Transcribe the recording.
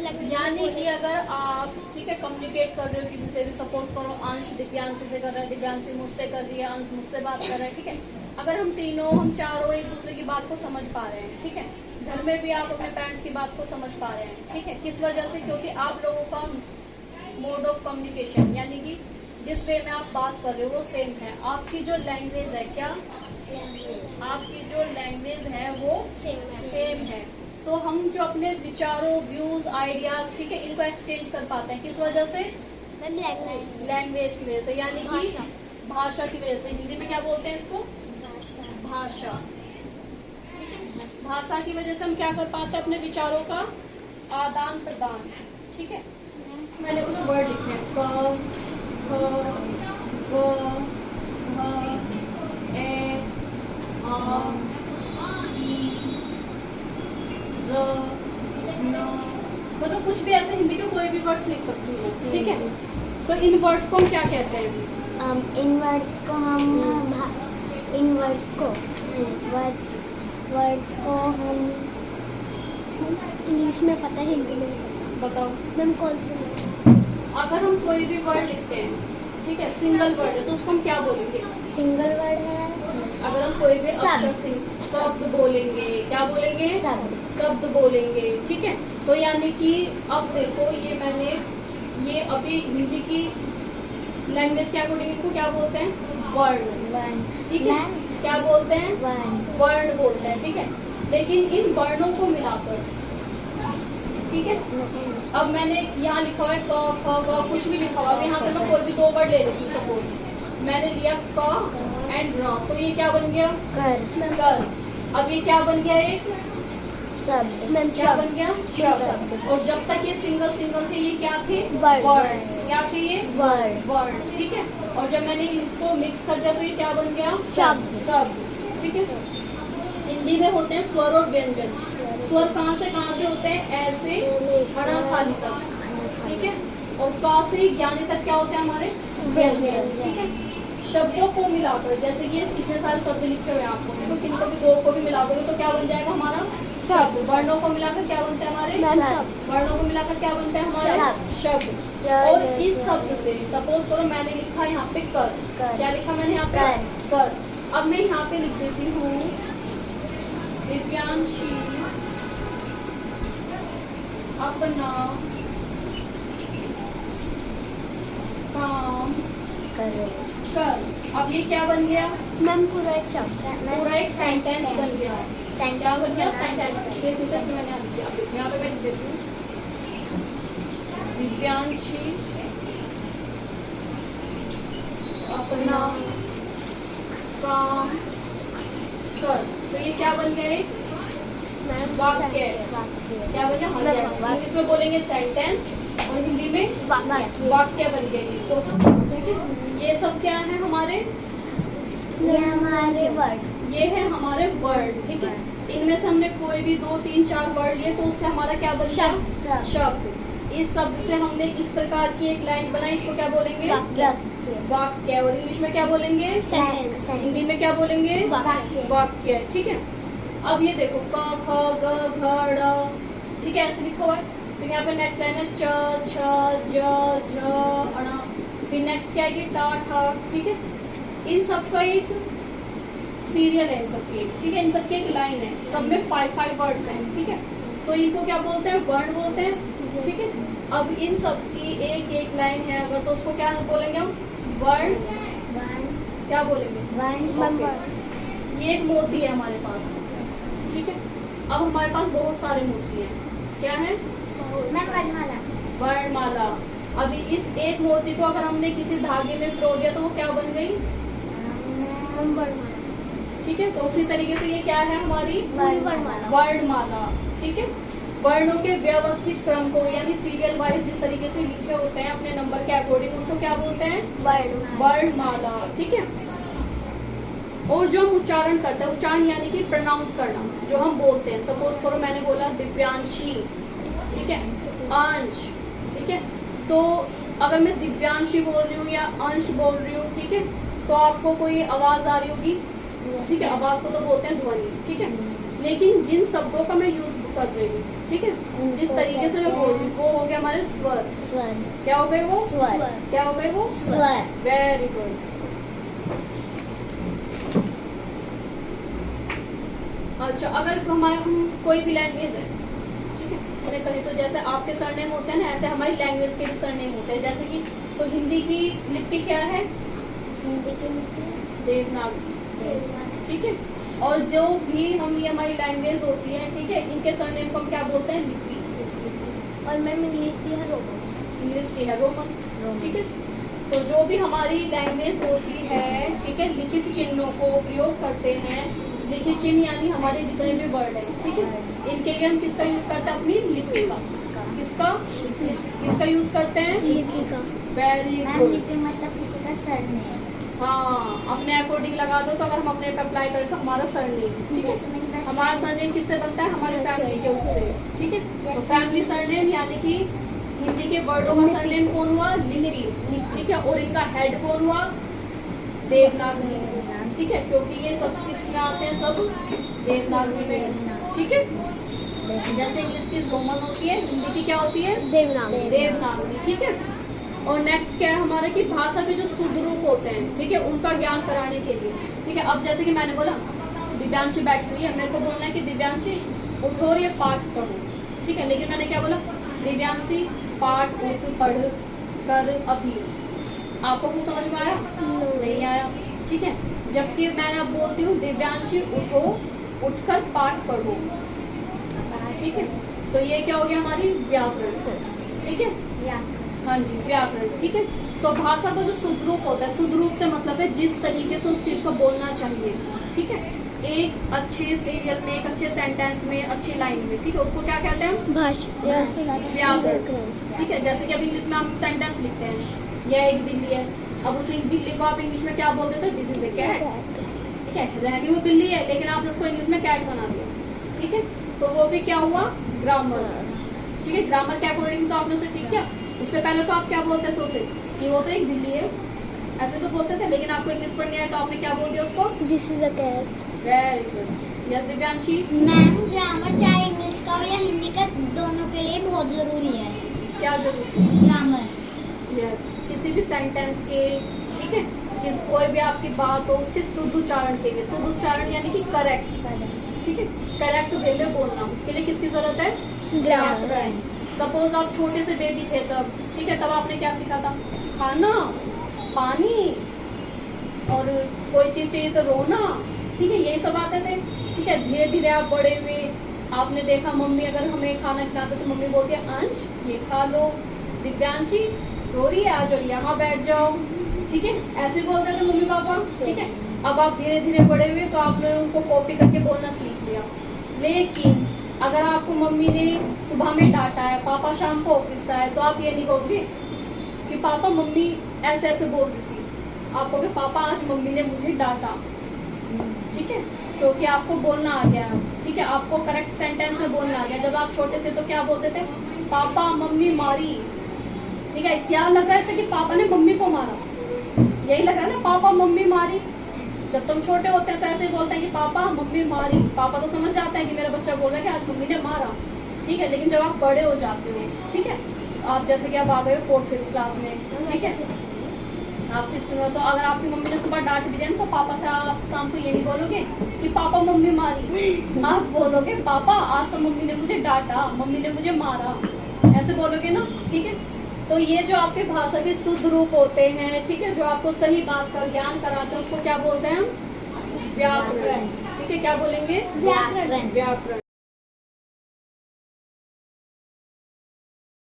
यानी कि अगर आप ठीक है कम्युनिकेट कर रहे हो किसी से भी, सपोज करो अंश दिव्यांशी से कर रहा है, दिव्यांशी मुझसे कर रही है, अंश मुझसे बात कर रहा है, ठीक है। अगर हम चारों एक दूसरे की बात को समझ पा रहे हैं, ठीक है, घर में भी आप अपने पेरेंट्स की बात को समझ पा रहे हैं, ठीक है, किस वजह से? क्योंकि आप लोगों का मोड ऑफ कम्युनिकेशन यानी कि जिस वे में आप बात कर रहे हो वो सेम है। आपकी जो लैंग्वेज है, क्या आपकी जो लैंग्वेज है वो सेम है। तो हम जो अपने विचारों, व्यूज, आइडियाज, ठीक है, इनको एक्सचेंज कर पाते हैं किस वजह से? लैंग्वेज की वजह से, यानी कि भाषा की वजह से। हिंदी में क्या बोलते हैं इसको? भाषा। ठीक है, भाषा की वजह से हम क्या कर पाते हैं? अपने विचारों का आदान प्रदान। ठीक है, मैंने कुछ वर्ड लिखे हैं, क, ख, ग, घ, ए, आ, ई, र, न, मतलब कुछ भी ऐसे हिंदी के कोई भी वर्ड्स लिख सकती हूँ, ठीक है। तो इन वर्ड्स को हम क्या कहते हैं? इन वर्ड्स को हम वर्ड्स को हम इंग्लिश में पता है, हिंदी में बताओ मैम कौन सी? अगर हम कोई भी वर्ड लिखते हैं, ठीक है, सिंगल वर्ड है तो उसको हम क्या बोलेंगे? सिंगल वर्ड है। अगर हम कोई भी शब्द। शब्द बोलेंगे, क्या बोलेंगे? शब्द बोलेंगे, ठीक है। तो यानी कि अब देखो ये अभी हिंदी की लैंग्वेज के अकॉर्डिंग इनको क्या बोलते हैं? वर्ण, ठीक है। क्या बोलते हैं? वर्ण बोलते हैं, ठीक है। लेकिन इन वर्णों को मिलाकर, ठीक है, अब मैंने यहाँ लिखा हुआ है क, ख, ग, कुछ भी लिखा हुआ है, यहाँ से मैं कोई भी दो वर्ड ले लेती हूँ। सपोज मैंने लिया क एंड र, तो ये क्या बन गया? कर। अब ये क्या बन गया? एक शब्द। क्या बन गया? शब्द। और जब तक ये सिंगल थे ये क्या थे? वर्ड। क्या थे ये? वर्ड, ठीक है। और जब मैंने इनको मिक्स कर दिया तो ये क्या बन गया? शब्द, ठीक है। हिंदी में होते हैं स्वर और व्यंजन। स्वर कहाँ से होते हैं? ऐसे हरा खाली तक, ठीक है। और का से ज्ञानी तक क्या होते हैं? हमारे व्यंजन, ठीक है। शब्दों को मिलाकर, जैसे कि इतने सारे शब्द लिखे हुए हैं आपको, तो किनको भी दो को भी मिला दोगे तो क्या बन जाएगा हमारा? शब्द। वर्णों को मिलाकर क्या बनता है हमारे? वर्णों को मिलाकर क्या बनता है हमारा? शब्द। और इस शब्द से सपोज करो मैंने लिखा यहाँ पे कर, क्या लिखा मैंने यहाँ पे? कर। अब मैं यहाँ पे लिख देती हूँ दिव्यांशी अपना काम कर। अब ये क्या बन गया? मैम पूरा एक शब्द है, पूरा एक सेंटेंस बन गया। क्या बन गया? सेंटेंस। मैंने यहाँ पे मैं लिख देती हूँ दिव्यांशी अपना काम कर। तो ये क्या बन गया? वाक्य। क्या बन गया? इंग्लिश में बोलेंगे सेंटेंस और हिंदी में वाक्य बन गए। तो ठीक है, ये सब क्या है हमारे? ये हमारे वर्ड। ये है हमारे वर्ड, ठीक है। इनमें से हमने कोई भी 2, 3, 4 वर्ड लिए तो उससे हमारा क्या बन गया? शब्द। इस शब्द से हमने इस प्रकार की एक लाइन बनाई, इसको क्या बोलेंगे? वाक्य। और इंग्लिश में क्या बोलेंगे? हिंदी में क्या बोलेंगे? वाक्य, ठीक है। अब ये देखो क, ख, ग, घ, ड़, ठीक है, ऐसे लिखो है। फिर यहाँ पे नेक्स्ट लाइन है च, छ, ज, झ, अण। फिर नेक्स्ट क्या आएगी? टा, ठा, ठीक है। इन सबका एक सीरियल है, इन सबकी, ठीक है, इन सबकी एक लाइन है। सब में 5 वर्ड्स हैं, ठीक है। तो इनको क्या बोलते हैं? वर्ण बोलते हैं, ठीक है। अब इन सब की एक लाइन है अगर, तो उसको क्या बोलेंगे हम? वर्ण। क्या बोलेंगे? ये एक मोती है हमारे पास, ठीक है। अब हमारे पास बहुत सारे मोती हैं, क्या है? वर्णमाला। अभी इस एक मोती को अगर हमने किसी धागे में पिरो दिया तो वो क्या बन गई? ठीक है। तो उसी तरीके से ये क्या है हमारी? वर्णमाला, ठीक है। वर्णों के व्यवस्थित क्रम को यानी सीरियल वाइज जिस तरीके से लिखे होते हैं अपने नंबर के अकॉर्डिंग, उसको क्या बोलते हैं? वर्णमाला, ठीक है। और जो हम उच्चारण करते हैं, उच्चारण यानी कि प्रोनाउंस करना, जो हम बोलते हैं। सपोज करो मैंने बोला दिव्यांशी, ठीक है, अंश, ठीक है। तो अगर मैं दिव्यांशी बोल रही हूँ या अंश बोल रही हूँ, ठीक है, तो आपको कोई आवाज आ रही होगी, ठीक है। आवाज को तो बोलते हैं ध्वनि, ठीक है। लेकिन जिन शब्दों का मैं यूज कर रही हूँ, ठीक है, जिस तरीके से मैं बोल रही हूँ वो हो गया हमारे स्वर। स्वर। क्या हो गए वो? स्वर। क्या हो गए वो? स्वर। Very good. अच्छा, अगर हमारा कोई भी लैंग्वेज है, ठीक है, मैंने कही तो जैसे आपके सरनेम होते हैं ना, ऐसे हमारी लैंग्वेज के भी सरनेम होते हैं। जैसे कि तो हिंदी की लिपि क्या है? हिंदी की देवनागरी, ठीक है। और जो भी हम ये हमारी लैंग्वेज होती है, ठीक है, इनके सरनेम को हम क्या बोलते हैं? लिपि। और मैम इंग्लिश की है रोमन। इंग्लिश की है रोमन, ठीक है। तो जो भी हमारी लैंग्वेज होती है, ठीक है, लिखित चिन्हों को प्रयोग करते हैं। लिखित चिन्ह यानी हमारे जितने भी वर्ड हैं, ठीक है, इनके लिए हम किसका यूज करते हैं? अपनी लिपि का। किसका? किसका यूज करते हैं? लिपि का। Very ma'am good. लिपि मतलब किसी का सरनेम। हाँ, अपने अकॉर्डिंग लगा दो। तो अगर हम अपने पे अप्लाई करें तो हमारा सरनेम, ठीक है, हमारा सरनेम किससे बनता है? हमारे फैमिली के उससे, ठीक है। तो फैमिली सरनेम यानी कि हिंदी के वर्डों का सरनेम कौन हुआ? लिपि, ठीक है। और इनका हेड कौन हुआ? देवनागरी, ठीक है, क्योंकि ये सब किसमें आते हैं? सब देवनागरी में, ठीक है। जैसे इंग्लिश की रोमन होती है, हिंदी की क्या होती है? देवनागरी, ठीक है। और नेक्स्ट क्या है हमारा कि भाषा के जो शुद्ध रूप होते हैं, ठीक है, उनका ज्ञान कराने के लिए, ठीक है। अब जैसे कि मैंने बोला दिव्यांशी बैठी हुई है, मेरे को बोलना है कि दिव्यांशी उठो और ये पाठ पढ़ो, ठीक है। लेकिन मैंने क्या बोला? दिव्यांशी पाठ उठ पढ़ कर अभी। आपको कुछ समझ में आया? नहीं आया, ठीक है। जबकि मैं अब बोलती हूँ दिव्यांशी उठो, उठकर पाठ पढ़ो, ठीक है। तो ये क्या हो गया? हमारी व्याकरण, ठीक है। हाँ जी, व्याकरण, ठीक है। तो भाषा का जो शुद्ध रूप होता है, शुद्ध रूप से मतलब है जिस तरीके से उस चीज को बोलना चाहिए, ठीक है, एक अच्छे सीरियल में, एक अच्छे सेंटेंस में, अच्छी लाइन में, ठीक है, उसको क्या कहते हैं? व्याकरण, ठीक है। जैसे कि अब इंग्लिश में आप सेंटेंस लिखते हैं, यह एक बिल्ली है। अब उस बिल्ली को आप इंग्लिश में क्या बोल देते हो? दिस इज ए कैट, ठीक है। रही वो बिल्ली है लेकिन आपने उसको इंग्लिश में कैट बना दिया, ठीक है। तो वो भी क्या हुआ? ग्रामर, ठीक है। ग्रामर के अकॉर्डिंग तो आपने उसे ठीक किया। उससे पहले तो आप क्या बोलते थे उसे? कि वो तो एक बिल्ली है, ऐसे तो बोलते थे। लेकिन आपको इंग्लिश पढ़नी है तो आपने क्या बोल दिया उसको? This is a cat. Very good. Yes Divyanshi. Ma'am grammar चाहे इंग्लिश का हो या हिंदी का, दोनों के लिए बहुत जरूरी है। क्या जरूरी? ग्रामर। यस, किसी भी सेंटेंस के, ठीक है, कोई भी आपकी बात हो उसके शुद्ध उच्चारण के लिए, शुद्ध उच्चारण यानी कि करेक्ट, ठीक है, करेक्ट वे में बोलना, उसके लिए किसकी जरूरत है? ग्रामर। सपोज आप छोटे से बेबी थे तब, ठीक है, तब आपने क्या सीखा था? खाना, पानी, और कोई चीज चाहिए तो रोना, ठीक है, यही सब आते थे, ठीक है। धीरे धीरे आप बड़े हुए, आपने देखा मम्मी अगर हमें खाना खिलाते तो मम्मी बोलती है अंश ये खा लो, दिव्यांशी रो रही है आ जाओ यहाँ बैठ जाओ, ठीक है, ऐसे बोलते थे मम्मी पापा, ठीक है। अब आप धीरे धीरे बड़े हुए तो आपने उनको कॉपी करके बोलना सीख लिया। लेकिन अगर आपको मम्मी ने सुबह में डांटा है, पापा शाम को ऑफिस से आए, तो आप ये नहीं कहोगे कि पापा मम्मी ऐसे ऐसे बोल रही थी, आप कहोगे पापा आज मम्मी ने मुझे डांटा, ठीक है, क्योंकि आपको बोलना आ गया, ठीक है, आपको करेक्ट सेंटेंस में बोलना आ गया। जब आप छोटे थे तो क्या बोलते थे? पापा मम्मी मारी, ठीक है। क्या लग रहा है ऐसे कि पापा ने मम्मी को मारा? यही लग रहा है ना, पापा मम्मी मारी। जब तुम छोटे होते हैं तो ऐसे बोलते हैं कि पापा मम्मी मारी, पापा तो समझ जाते हैं कि मेरा बच्चा बोल रहा है कि आज मम्मी ने मारा, ठीक है। लेकिन जब आप बड़े हो जाते हो, ठीक है, आप जैसे कि आप आ गए 4th 5th क्लास में, ठीक है, आप 5th में हो, तो अगर आपकी मम्मी ने सुबह डांट भी दिया तो पापा से आप शाम को ये नहीं बोलोगे कि पापा मम्मी मारी, आप बोलोगे पापा आज तो मम्मी ने मुझे डांटा, मम्मी ने मुझे मारा, ऐसे बोलोगे ना, ठीक है। तो ये जो आपके भाषा के शुद्ध रूप होते हैं, ठीक है, जो आपको सही बात का ज्ञान कराते हैं, उसको क्या बोलते हैं हम? व्याकरण, ठीक है। क्या बोलेंगे? व्याकरण। व्याकरण।